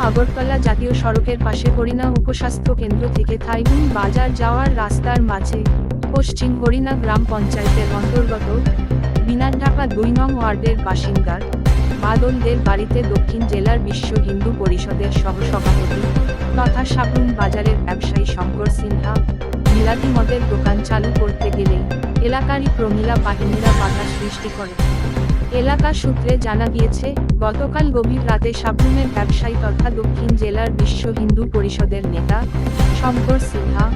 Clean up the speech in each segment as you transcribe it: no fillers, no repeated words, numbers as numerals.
আগরতলা জাতীয় সড়কের পাশে হরিণা উপস্বাস্থ্য কেন্দ্র থেকে থাইগুন বাজার যাওয়ার রাস্তার মাঝে পশ্চিম হরিণা গ্রাম পঞ্চায়েতের অন্তর্গত বিনাঢাকা ২ নং ওয়ার্ডের বাসিন্দার বাদলদের বাড়িতে দক্ষিণ জেলার বিশ্ব হিন্দু পরিষদের সহসভাপতি তথা সাবরুম বাজারের ব্যবসায়ী শঙ্কর সিনহা বিলাতি মদের দোকান চালু করতে গেলেই এলাকারই প্রমীলা বাহিনীরা বাধা সৃষ্টি করে। এলাকা সূত্রে জানা গিয়েছে, গতকাল গভীর রাতে সাবরুমের ব্যবসায়ী তথা দক্ষিণ জেলার বিশ্ব হিন্দু পরিষদের নেতা শঙ্কর সিনহা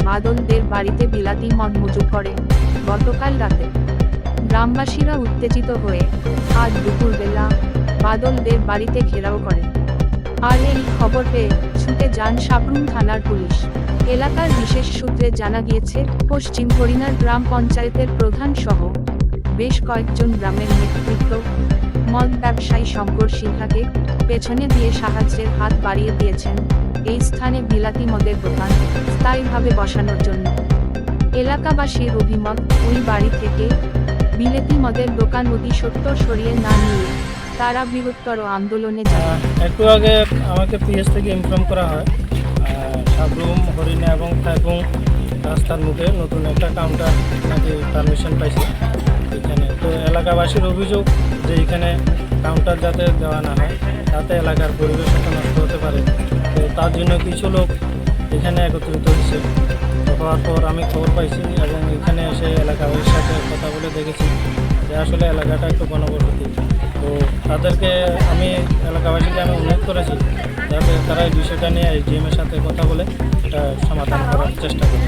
বাদলদের বাড়িতে বিলাতি মদ মজুত করে। গতকাল রাতে গ্রামবাসীরা উত্তেজিত হয়ে আজ দুপুরবেলা বাদলদের বাড়িতে ঘেরাও করে। আর এই খবর পেয়ে ছুটে যান সাবরুম থানার পুলিশ। এলাকার বিশেষ সূত্রে জানা গিয়েছে, পশ্চিম হরিণার গ্রাম পঞ্চায়েতের প্রধান সহ বেশ কয়েকজন গ্রামের নেতৃত্ব মদ ব্যবসায়ী শঙ্কর সিনহাকে পেছনে দিয়ে সাহায্যের হাত বাড়িয়ে দিয়েছেন এই স্থানে বিলাতি মদের দোকান স্থায়ীভাবে বসানোর জন্য। এলাকাবাসীর অভিমত, ওই বাড়ি থেকে বিলেতি মদের দোকান অতি সত্বর সরিয়ে না নিয়ে তারা বৃহত্তর আন্দোলনে যায়। একটু আগে আমাকে পিএস থেকে ইনফর্ম করা হয় সাবরুম হরিণা এবং থাইপুং রাস্তার মুখে নতুন একটা কাউন্টার নাকি পারমিশন পাইছে এখানে। তো এলাকাবাসীর অভিযোগ যে এখানে কাউন্টার যাতে দেওয়া না হয়, তাতে এলাকার পরিবেশ একটা নষ্ট হতে পারে। তো তার জন্য কিছু লোক এখানে একত্রিত হয়েছে। হওয়ার পর আমি খবর পাইছি এবং এখানে এসে এলাকাবাসীর সাথে কথা বলে দেখেছি যে আসলে এলাকাটা একটু গণবসতি। তো তাদেরকে এলাকাবাসীকে আমি অনুরোধ করেছি যাতে তারা এই বিষয়টা নিয়ে জিএমের সাথে কথা বলে এটা সমাধান করার চেষ্টা করে।